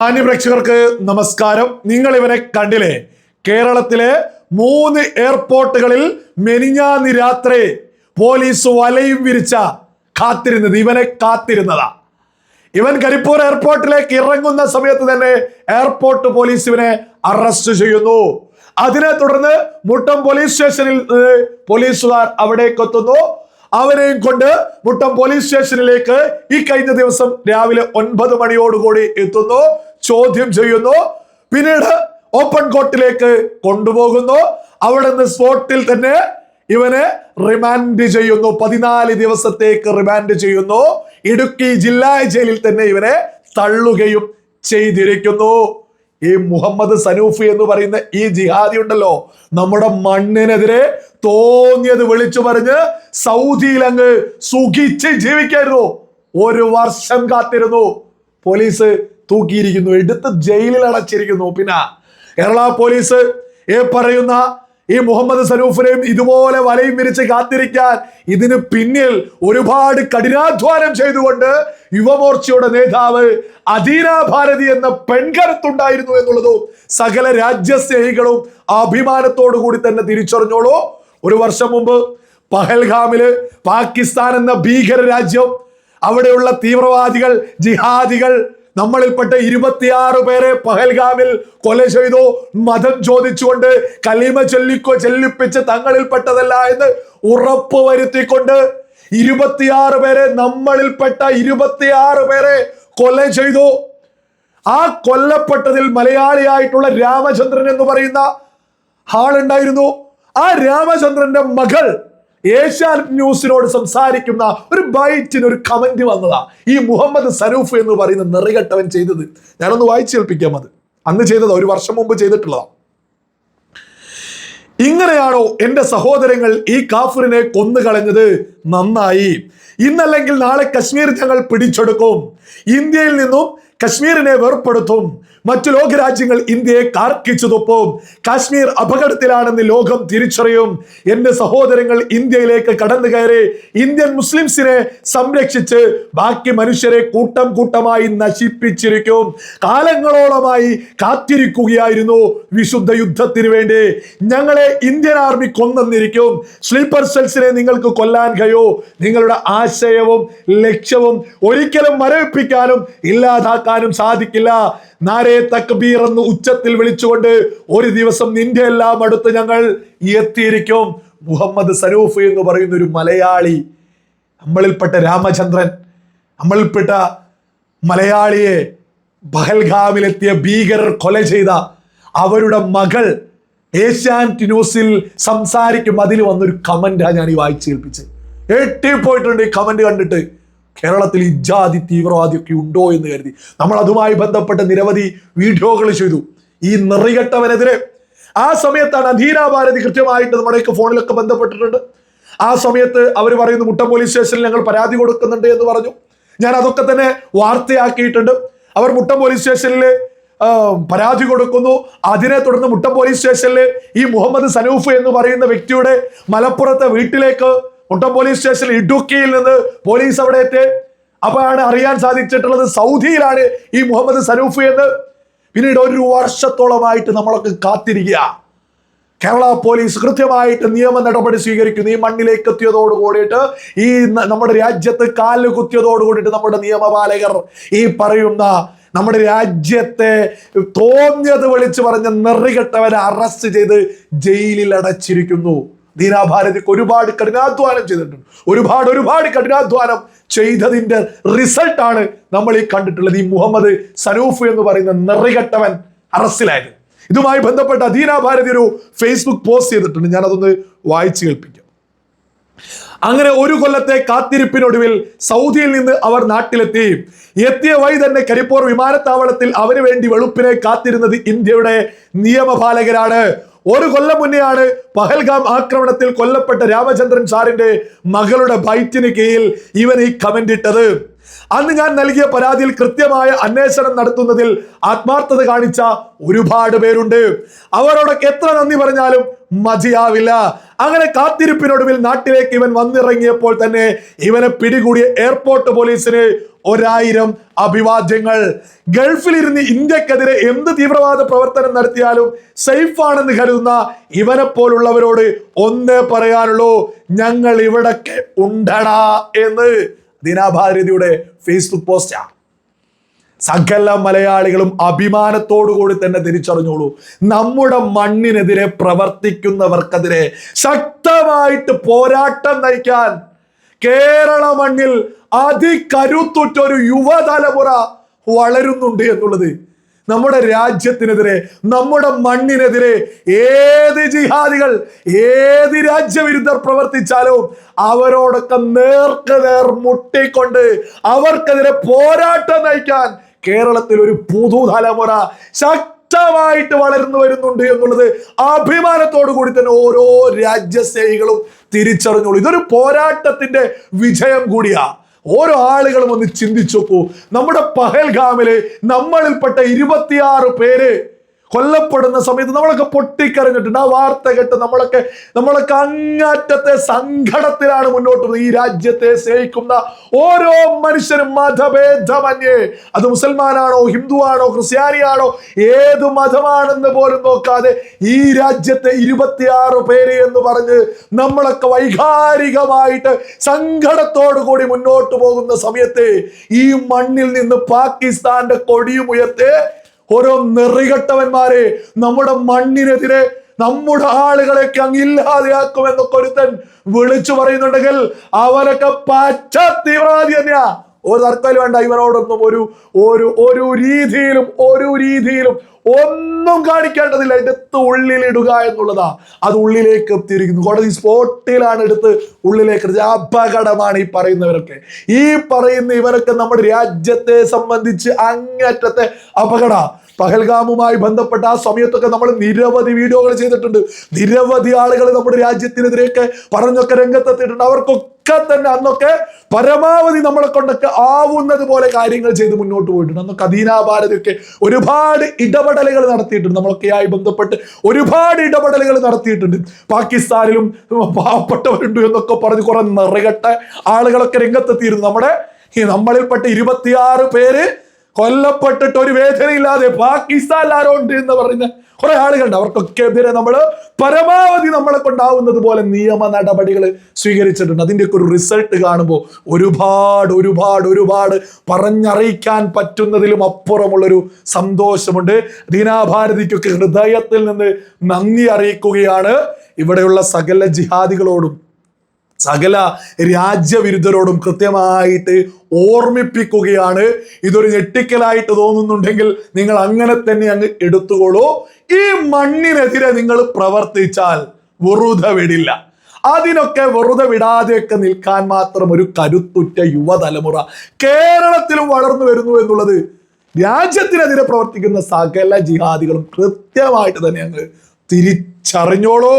പ്രേക്ഷകർക്ക് നമസ്കാരം. നിങ്ങൾ ഇവനെ കണ്ടില്ലേ? കേരളത്തിലെ 3 എയർപോർട്ടുകളിൽ മെനിഞ്ഞാന്ന് രാത്രി പോലീസ് വലയും വിരിച്ച ഇവനെ കാത്തിരുന്നതാ. ഇവൻ കരിപ്പൂർ എയർപോർട്ടിലേക്ക് ഇറങ്ങുന്ന സമയത്ത് തന്നെ എയർപോർട്ട് പോലീസ് ഇവനെ അറസ്റ്റ് ചെയ്യുന്നു. അതിനെ തുടർന്ന് മുട്ടം പോലീസ് സ്റ്റേഷനിൽ പോലീസുകാർ അവിടേക്ക് എത്തുന്നു. അവരെയും കൊണ്ട് മുട്ടം പോലീസ് സ്റ്റേഷനിലേക്ക് ഈ കഴിഞ്ഞ ദിവസം രാവിലെ 9 മണിയോടുകൂടി എത്തുന്നു. ചോദ്യം ചെയ്യുന്നു. പിന്നീട് ഓപ്പൺ കോർട്ടിലേക്ക് കൊണ്ടുപോകുന്നു. അവിടെ നിന്ന് സ്പോട്ടിൽ തന്നെ ഇവനെ റിമാൻഡ് ചെയ്യുന്നു. 14 ദിവസത്തേക്ക് റിമാൻഡ് ചെയ്യുന്നു. ഇടുക്കി ജില്ലാ ജയിലിൽ തന്നെ ഇവനെ തള്ളുകയും ചെയ്തിരിക്കുന്നു. ഈ മുഹമ്മദ് സനൂഫി എന്ന് പറയുന്ന ഈ ജിഹാദി ഉണ്ടല്ലോ, നമ്മുടെ മണ്ണിനെതിരെ തോന്നിയത് വിളിച്ചു പറഞ്ഞ് സൗദിയിൽ അങ്ങ് സുഖിച്ച് ജീവിക്കായിരുന്നു. 1 വർഷം കാത്തിരുന്നു. പോലീസ് തൂക്കിയിരിക്കുന്നു, എടുത്ത് ജയിലിൽ അടച്ചിരിക്കുന്നു. പിന്നെ കേരള പോലീസ് പറയുന്ന ഈ മുഹമ്മദ് സനൂഫിനെയും ഇതുപോലെ വലയും വിരിച്ച് കാത്തിരിക്കാൻ ഇതിന് പിന്നിൽ ഒരുപാട് കഠിനാധ്വാനം ചെയ്തുകൊണ്ട് യുവമോർച്ചയുടെ നേതാവ് അദീന ഭാരതി എന്ന പെൺകരുത്തുണ്ടായിരുന്നു എന്നുള്ളതും സകല രാജ്യസ്നേഹികളും അഭിമാനത്തോടു കൂടി തന്നെ തിരിച്ചറിഞ്ഞോളൂ. 1 വർഷം മുമ്പ് പഹൽഗാമില് പാകിസ്ഥാൻ എന്ന ഭീകര രാജ്യം, അവിടെയുള്ള തീവ്രവാദികൾ, ജിഹാദികൾ, നമ്മളിൽപ്പെട്ട 26 പേരെ പഹൽഗാമിൽ കൊല ചെയ്തു. മതം ചോദിച്ചുകൊണ്ട് കലിമ ചൊല്ലിപ്പിച്ച് തങ്ങളിൽപ്പെട്ടതല്ല എന്ന് ഉറപ്പ് വരുത്തിക്കൊണ്ട് 26 പേരെ, നമ്മളിൽപ്പെട്ട 26 പേരെ കൊല ചെയ്തു. ആ കൊല്ലപ്പെട്ടതിൽ മലയാളിയായിട്ടുള്ള രാമചന്ദ്രൻ എന്ന് പറയുന്ന ആളുണ്ടായിരുന്നു. ആ രാമചന്ദ്രന്റെ മകൾ ഏഷ്യാനെറ്റ് ന്യൂസിനോട് സംസാരിക്കുന്ന ഒരു ബൈറ്റിന് ഒരു കമന്റ് വന്നതാ. ഈ മുഹമ്മദ് സനൂഫ് എന്ന് പറയുന്ന നെറികെട്ടവൻ ചെയ്തത് ഞാനൊന്ന് വായിച്ചു കേൾപ്പിക്കാം. അത് അന്ന് ചെയ്തതാ, 1 വർഷം മുമ്പ് ചെയ്തിട്ടുള്ളതാ. ഇങ്ങനെയാണോ എന്റെ സഹോദരങ്ങൾ ഈ കാഫിറിനെ കൊന്നുകളഞ്ഞത്? നന്നായി. ഇന്നല്ലെങ്കിൽ നാളെ കശ്മീർ ഞങ്ങൾ പിടിച്ചെടുക്കും. ഇന്ത്യയിൽ നിന്നും കശ്മീരിനെ വേർപ്പെടുത്തും. മറ്റു ലോകരാജ്യങ്ങൾ ഇന്ത്യയെ കാർക്കിച്ചു തുപ്പും. കാശ്മീർ അപകടത്തിലാണെന്ന് ലോകം തിരിച്ചറിയും. എന്റെ സഹോദരങ്ങൾ ഇന്ത്യയിലേക്ക് കടന്നു കയറി ഇന്ത്യൻ മുസ്ലിംസിനെ സംരക്ഷിച്ച് ബാക്കി മനുഷ്യരെ കൂട്ടം കൂട്ടമായി നശിപ്പിച്ചിരിക്കും. കാലങ്ങളോളമായി കാത്തിരിക്കുകയായിരുന്നു വിശുദ്ധ യുദ്ധത്തിന് വേണ്ടി. ഞങ്ങളെ ഇന്ത്യൻ ആർമി കൊന്നിരിക്കും. സ്ലീപ്പർ സെൽസിനെ നിങ്ങൾക്ക് കൊല്ലാൻ കഴിയോ? നിങ്ങളുടെ ആശയവും ലക്ഷ്യവും ഒരിക്കലും മരവിപ്പിക്കാനും ഇല്ലാതാക്കാനും സാധിക്കില്ല. നാരേ തക്ബീർ എന്ന് ഉച്ചത്തിൽ വിളിച്ചുകൊണ്ട് ഒരു ദിവസം നിന്റെ എല്ലാം അടുത്ത് ഞങ്ങൾ എത്തിയിരിക്കും. മുഹമ്മദ് സനൂഫ് എന്ന് പറയുന്ന ഒരു മലയാളി, നമ്മളിൽപ്പെട്ട രാമചന്ദ്രൻ, നമ്മളിൽപ്പെട്ട മലയാളിയെ പഹൽഗാമിലെത്തിയ ഭീകരർ കൊല ചെയ്ത അവരുടെ മകൾ ഏഷ്യാനെറ്റ് ന്യൂസിൽ സംസാരിക്കും. അതിൽ വന്നൊരു കമന്റാണ് ഞാൻ ഈ വായിച്ചു കേൾപ്പിച്ചത്. എട്ടിപ്പോയിട്ടുണ്ട് ഈ കമന്റ് കണ്ടിട്ട്. കേരളത്തിൽ ഇജാതി തീവ്രവാദിയൊക്കെ ഉണ്ടോ എന്ന് കരുതി നമ്മൾ അതുമായി ബന്ധപ്പെട്ട നിരവധി വീഡിയോകൾ ചെയ്തു ഈ നെറികെട്ടവനെതിരെ. ആ സമയത്താണ് അദീന ഭാരതി കൃത്യമായിട്ട് നമ്മുടെയൊക്കെ ഫോണിലൊക്കെ ബന്ധപ്പെട്ടിട്ടുണ്ട്. ആ സമയത്ത് അവർ പറയുന്നു മുട്ടം പോലീസ് സ്റ്റേഷനിൽ ഞങ്ങൾ പരാതി കൊടുക്കുന്നുണ്ട് എന്ന് പറഞ്ഞു. ഞാൻ അതൊക്കെ തന്നെ വാർത്തയാക്കിയിട്ടുണ്ട്. അവർ മുട്ടം പോലീസ് സ്റ്റേഷനിൽ പരാതി കൊടുക്കുന്നു. അതിനെ തുടർന്ന് മുട്ടം പോലീസ് സ്റ്റേഷനിൽ ഈ മുഹമ്മദ് സനൂഫ് എന്ന് പറയുന്ന വ്യക്തിയുടെ മലപ്പുറത്തെ വീട്ടിലേക്ക് മുട്ടം പോലീസ് സ്റ്റേഷനിൽ ഇടുക്കിയിൽ നിന്ന് പോലീസ് അവിടെ എത്തി. അപ്പോഴാണ് അറിയാൻ സാധിച്ചിട്ടുള്ളത് സൗദിയിലാണ് ഈ മുഹമ്മദ് സനൂഫ് എന്ന്. പിന്നീട് 1 വർഷത്തോളമായിട്ട് നമ്മളൊക്കെ കാത്തിരിക്കുക. കേരള പോലീസ് കൃത്യമായിട്ട് നിയമ നടപടി സ്വീകരിക്കുന്നു. ഈ മണ്ണിലേക്ക് എത്തിയതോട് കൂടിയിട്ട്, ഈ നമ്മുടെ രാജ്യത്ത് കാല് കുത്തിയതോട് കൂടിയിട്ട് നമ്മുടെ നിയമപാലകർ ഈ പറയുന്ന നമ്മുടെ രാജ്യത്തെ തോന്നിയത് വിളിച്ചു പറഞ്ഞ നെറികെട്ടവരെ അറസ്റ്റ് ചെയ്ത് ജയിലിൽ അടച്ചിരിക്കുന്നു. ദീന ഭാരതിക്ക് ഒരുപാട് കഠിനാധ്വാനം ചെയ്തിട്ടുണ്ട്. ഒരുപാട് കഠിനാധ്വാനം ചെയ്തതിന്റെ റിസൾട്ടാണ് നമ്മൾ ഈ കണ്ടിട്ടുള്ളത്. ഈ മുഹമ്മദ് സനൂഫ് എന്ന് പറയുന്ന നെറികെട്ടവൻ അറസ്റ്റിലായത്. ഇതുമായി ബന്ധപ്പെട്ട അദീന ഭാരതി ഒരു ഫേസ്ബുക്ക് പോസ്റ്റ് ചെയ്തിട്ടുണ്ട്. ഞാൻ അതൊന്ന് വായിച്ചു കേൾപ്പിക്കാം. അങ്ങനെ 1 കൊല്ലത്തെ കാത്തിരിപ്പിനൊടുവിൽ സൗദിയിൽ നിന്ന് അവർ നാട്ടിലെത്തി. എത്തിയ വഴി തന്നെ കരിപ്പൂർ വിമാനത്താവളത്തിൽ അവന് വേണ്ടി വെളുപ്പിനെ കാത്തിരുന്നത് ഇന്ത്യയുടെ നിയമപാലകരാണ്. 1 കൊല്ലം മുന്നെയാണ് പഹൽഗാം ആക്രമണത്തിൽ കൊല്ലപ്പെട്ട രാമചന്ദ്രൻ സാറിന്റെ മകളുടെ ബൈറ്റിന് കീഴിൽ ഇവൻ ഈ കമന്റ് ഇട്ടത്. അന്ന് ഞാൻ നൽകിയ പരാതിയിൽ കൃത്യമായ അന്വേഷണം നടത്തുന്നതിൽ ആത്മാർത്ഥത കാണിച്ച ഒരുപാട് പേരുണ്ട്. അവരോടൊക്കെ എത്ര നന്ദി പറഞ്ഞാലും മതിയാവില്ല. അങ്ങനെ കാത്തിരിപ്പിനൊടുവിൽ നാട്ടിലേക്ക് ഇവൻ വന്നിറങ്ങിയപ്പോൾ തന്നെ ഇവനെ പിടികൂടിയ എയർപോർട്ട് പോലീസിന് 1000 അഭിവാദ്യങ്ങൾ. ഗൾഫിലിരുന്ന് ഇന്ത്യക്കെതിരെ എന്ത് തീവ്രവാദ പ്രവർത്തനം നടത്തിയാലും സേഫ് ആണെന്ന് കരുതുന്ന ഇവനെ പോലുള്ളവരോട് ഒന്നേ പറയാനുള്ളൂ, ഞങ്ങൾ ഇവിടൊക്കെ ഉണ്ടടാ എന്ന് ദിനഭാരതിയുടെ ഫേസ്ബുക്ക് പോസ്റ്റാ. സകല മലയാളികളും അഭിമാനത്തോടു കൂടി തന്നെ തിരിച്ചറിഞ്ഞോളൂ, നമ്മുടെ മണ്ണിനെതിരെ പ്രവർത്തിക്കുന്നവർക്കെതിരെ ശക്തമായിട്ട് പോരാട്ടം നയിക്കാൻ കേരള മണ്ണിൽ അതികരുത്തുറ്റൊരു യുവതലമുറ വളരുന്നുണ്ട് എന്നുള്ളത്. നമ്മുടെ രാജ്യത്തിനെതിരെ, നമ്മുടെ മണ്ണിനെതിരെ ഏത് ജിഹാദികൾ, ഏത് രാജ്യവിരുദ്ധർ പ്രവർത്തിച്ചാലും അവരോടൊക്കെ നേർക്ക് നേർ മുട്ടിക്കൊണ്ട് അവർക്കെതിരെ പോരാട്ടം നയിക്കാൻ കേരളത്തിൽ ഒരു പുതുതലമുറ ശക്തമായിട്ട് വളർന്നു വരുന്നുണ്ട് എന്നുള്ളത് അഭിമാനത്തോടു കൂടി തന്നെ ഓരോ രാജ്യസ്നേഹികളും തിരിച്ചറിഞ്ഞോളൂ. ഇതൊരു പോരാട്ടത്തിന്റെ വിജയം കൂടിയാ. ഓരോ ആളുകളും ഒന്ന് ചിന്തിച്ചു നോക്കൂ. നമ്മുടെ പഹൽഗാമില് നമ്മളിൽപ്പെട്ട 26 പേര് കൊല്ലപ്പെടുന്ന സമയത്ത് നമ്മളൊക്കെ പൊട്ടിക്കരഞ്ഞിട്ടുണ്ട്. ആ വാർത്ത കേട്ട് നമ്മളൊക്കെ അങ്ങാറ്റത്തെ സങ്കടത്തിലാണ് മുന്നോട്ട് പോകുന്നത്. ഈ രാജ്യത്തെ സ്നേഹിക്കുന്ന ഓരോ മനുഷ്യരും മതഭേദമന്യേ, അത് മുസൽമാനാണോ, ഹിന്ദുവാണോ, ക്രിസ്ത്യാനിയാണോ, ഏത് മതമാണെന്ന് പോലും നോക്കാതെ ഈ രാജ്യത്തെ 26 പേര് എന്ന് പറഞ്ഞ് നമ്മളൊക്കെ വൈകാരികമായിട്ട് സങ്കടത്തോടു കൂടി മുന്നോട്ട് പോകുന്ന സമയത്ത് ഈ മണ്ണിൽ നിന്ന് പാകിസ്ഥാന്റെ കൊടിയും ഉയർത്തി ഓരോ നെറികെട്ടവന്മാരെ നമ്മുടെ മണ്ണിനെതിരെ നമ്മുടെ ആളുകളെയൊക്കെ അങ്ങ് ഇല്ലാതെയാക്കുമെന്നൊക്കെ ഒരുത്തൻ വിളിച്ചു പറയുന്നുണ്ടെങ്കിൽ അവരൊക്കെ പച്ച തീവ്രവാദി തന്നെയാ. ഒരു തർക്കലും വേണ്ട. ഇവരോടൊന്നും ഒരു രീതിയിലും ഒന്നും കാണിക്കേണ്ടതില്ല. എടുത്ത് ഉള്ളിലിടുക എന്നുള്ളതാ. അത് ഉള്ളിലേക്ക് എത്തിയിരിക്കുന്നു. കോടതി സ്പോട്ടിലാണ് എടുത്ത് ഉള്ളിലേക്ക്. അപകടമാണ് ഈ പറയുന്നവരൊക്കെ. ഈ പറയുന്ന ഇവരൊക്കെ നമ്മുടെ രാജ്യത്തെ സംബന്ധിച്ച് അങ്ങേറ്റത്തെ അപകട. പഹൽഗാമുമായി ബന്ധപ്പെട്ട ആ സമയത്തൊക്കെ നമ്മൾ നിരവധി വീഡിയോകൾ ചെയ്തിട്ടുണ്ട്. നിരവധി ആളുകൾ നമ്മുടെ രാജ്യത്തിനെതിരെയൊക്കെ പറഞ്ഞൊക്കെ രംഗത്തെത്തിയിട്ടുണ്ട്. അവർക്കൊക്കെ തന്നെ അന്നൊക്കെ പരമാവധി നമ്മളെ കൊണ്ടൊക്കെ ആവുന്നത് പോലെ കാര്യങ്ങൾ ചെയ്ത് മുന്നോട്ട് പോയിട്ടുണ്ട്. അന്നൊക്കെ ദീനഭാരതിയൊക്കെ ഒരുപാട് ഇടപെടലുകൾ നടത്തിയിട്ടുണ്ട്. നമ്മളൊക്കെയായി ബന്ധപ്പെട്ട് ഒരുപാട് ഇടപെടലുകൾ നടത്തിയിട്ടുണ്ട്. പാകിസ്ഥാനിലും പാവപ്പെട്ടവരുണ്ട് എന്നൊക്കെ പറഞ്ഞ് കുറെ നിറകെട്ട ആളുകളൊക്കെ രംഗത്തെത്തിയിരുന്നു. നമ്മളിൽപ്പെട്ട 26 പേര് കൊല്ലപ്പെട്ടിട്ട് ഒരു വേദനയില്ലാതെ പാകിസ്ഥാനിൽ ആരോണ്ട് എന്ന് പറയുന്ന കുറെ ആളുകളുണ്ട്. അവർക്കൊക്കെ എതിരെ നമ്മൾ പരമാവധി നമ്മളെ കൊണ്ടാവുന്നത് പോലെ നിയമ നടപടികൾ സ്വീകരിച്ചിട്ടുണ്ട്. അതിൻ്റെയൊക്കെ ഒരു റിസൾട്ട് കാണുമ്പോൾ ഒരുപാട് പറഞ്ഞറിയിക്കാൻ പറ്റുന്നതിലും അപ്പുറമുള്ളൊരു സന്തോഷമുണ്ട്. ദിനഭാരതിക്കൊക്കെ ഹൃദയത്തിൽ നിന്ന് നന്ദി അറിയിക്കുകയാണ്. ഇവിടെയുള്ള സകല ജിഹാദികളോടും സകല രാജ്യവിരുദ്ധരോടും കൃത്യമായിട്ട് ഓർമ്മിപ്പിക്കുകയാണ്. ഇതൊരു ഞെട്ടിക്കലായിട്ട് തോന്നുന്നുണ്ടെങ്കിൽ നിങ്ങൾ അങ്ങനെ തന്നെ അങ്ങ് എടുത്തുകൊള്ളൂ. ഈ മണ്ണിനെതിരെ നിങ്ങൾ പ്രവർത്തിച്ചാൽ വെറുതെ വിടില്ല. അതിനൊക്കെ വെറുതെ വിടാതെയൊക്കെ നിൽക്കാൻ മാത്രം ഒരു കരുത്തുറ്റ യുവതലമുറ കേരളത്തിലും വളർന്നു വരുന്നു എന്നുള്ളത് രാജ്യത്തിനെതിരെ പ്രവർത്തിക്കുന്ന സകല ജിഹാദികളും കൃത്യമായിട്ട് തന്നെ അങ്ങ് തിരിച്ചറിഞ്ഞോളൂ.